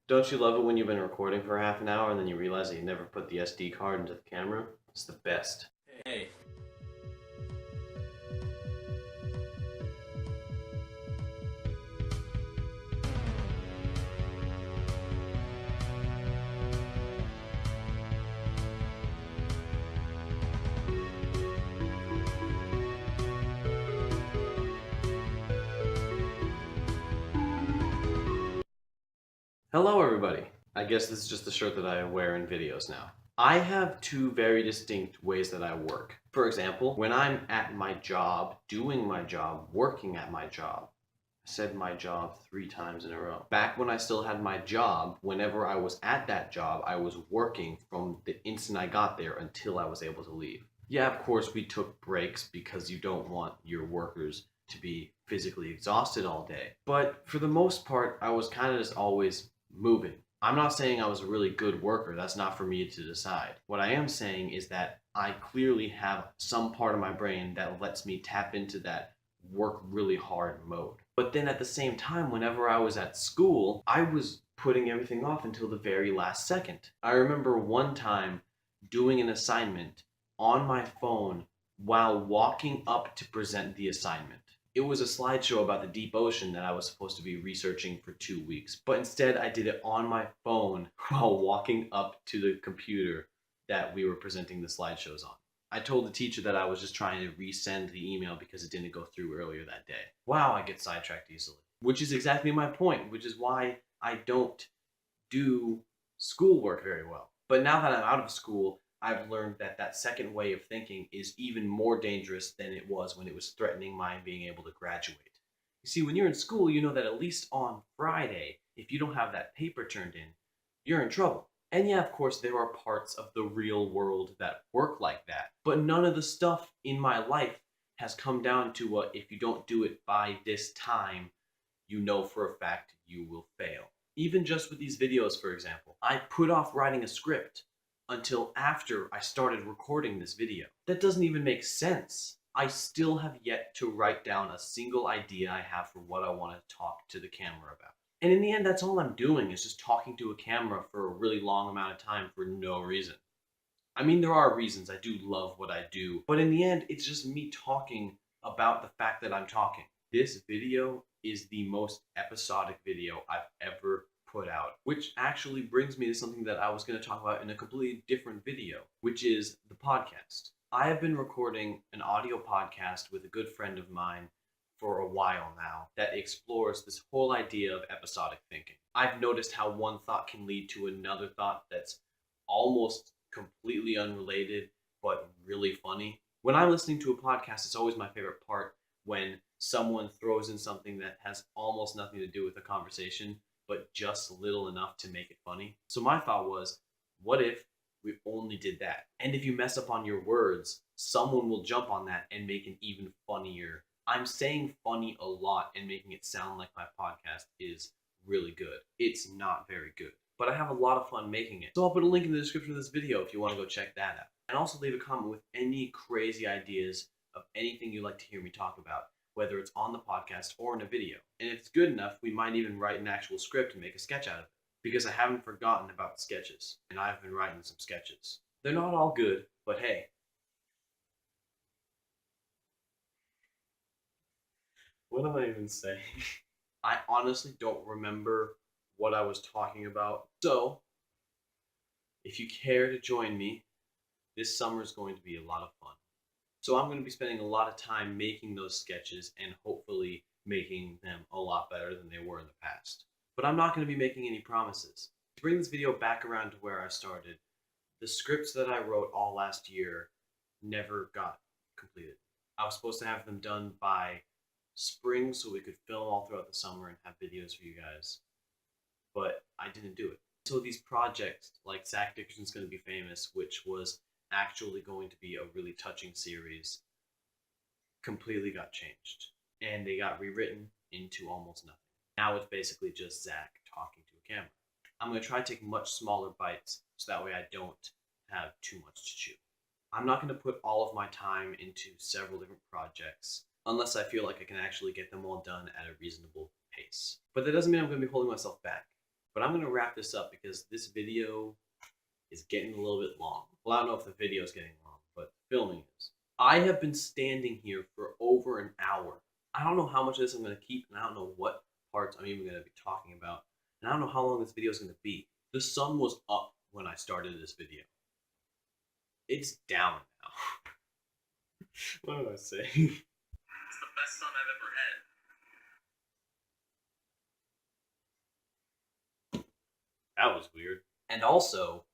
Don't you love it when you've been recording for half an hour and then you realize that you never put the SD card into the camera? It's the best. Hey. Hello, everybody. I guess this is just the shirt that I wear in videos now. I have two very distinct ways that I work. For example, when I'm at my job, doing my job, working at my job. I said my job 3 times in a row. Back when I still had my job, whenever I was at that job, I was working from the instant I got there until I was able to leave. Yeah, of course, we took breaks because you don't want your workers to be physically exhausted all day. But for the most part, I was kind of just always moving. I'm not saying I was a really good worker. That's not for me to decide. What I am saying is that I clearly have some part of my brain that lets me tap into that work really hard mode. But then at the same time, whenever I was at school, I was putting everything off until the very last second. I remember one time doing an assignment on my phone while walking up to present the assignment. It was a slideshow about the deep ocean that I was supposed to be researching for 2 weeks, but instead I did it on my phone while walking up to the computer that we were presenting the slideshows on. I told the teacher that I was just trying to resend the email because it didn't go through earlier that day. Wow, I get sidetracked easily. Which is exactly my point, which is why I don't do schoolwork very well. But now that I'm out of school, I've learned that that second way of thinking is even more dangerous than it was when it was threatening my being able to graduate. You see, when you're in school, you know that at least on Friday, if you don't have that paper turned in, you're in trouble. And yeah, of course, there are parts of the real world that work like that. But none of the stuff in my life has come down to if you don't do it by this time, you know for a fact you will fail. Even just with these videos, for example, I put off writing a script until after I started recording this video. That doesn't even make sense. I still have yet to write down a single idea I have for what I want to talk to the camera about. And in the end, that's all I'm doing is just talking to a camera for a really long amount of time for no reason. I mean, there are reasons. I do love what I do. But in the end, it's just me talking about the fact that I'm talking. This video is the most episodic video I've ever put out, which actually brings me to something that I was going to talk about in a completely different video, which is the podcast. I have been recording an audio podcast with a good friend of mine for a while now that explores this whole idea of episodic thinking. I've noticed how one thought can lead to another thought that's almost completely unrelated but really funny. When I'm listening to a podcast, it's always my favorite part when someone throws in something that has almost nothing to do with the conversation, but just little enough to make it funny. So my thought was, what if we only did that? And if you mess up on your words, someone will jump on that and make an even funnier. I'm saying funny a lot and making it sound like my podcast is really good. It's not very good, but I have a lot of fun making it. So I'll put a link in the description of this video if you want to go check that out. And also leave a comment with any crazy ideas of anything you'd like to hear me talk about, whether it's on the podcast or in a video. And if it's good enough, we might even write an actual script and make a sketch out of it. Because I haven't forgotten about the sketches, and I've been writing some sketches. They're not all good, but hey. What am I even saying? I honestly don't remember what I was talking about. So, if you care to join me, this summer is going to be a lot of fun. So I'm going to be spending a lot of time making those sketches and hopefully making them a lot better than they were in the past. But I'm not going to be making any promises. To bring this video back around to where I started, the scripts that I wrote all last year never got completed. I was supposed to have them done by spring so we could film all throughout the summer and have videos for you guys. But I didn't do it. So these projects like Zach Dickerson's Gonna Be Famous, which was actually going to be a really touching series, completely got changed. And they got rewritten into almost nothing. Now it's basically just Zach talking to a camera. I'm going to try to take much smaller bites so that way I don't have too much to chew. I'm not going to put all of my time into several different projects unless I feel like I can actually get them all done at a reasonable pace. But that doesn't mean I'm going to be holding myself back. But I'm going to wrap this up because this video is getting a little bit long. Well, I don't know if the video is getting long, but filming is. I have been standing here for over an hour. I don't know how much of this I'm going to keep, and I don't know what parts I'm even going to be talking about. And I don't know how long this video is going to be. The sun was up when I started this video. It's down now. What am I saying? It's the best sun I've ever had. That was weird. And also,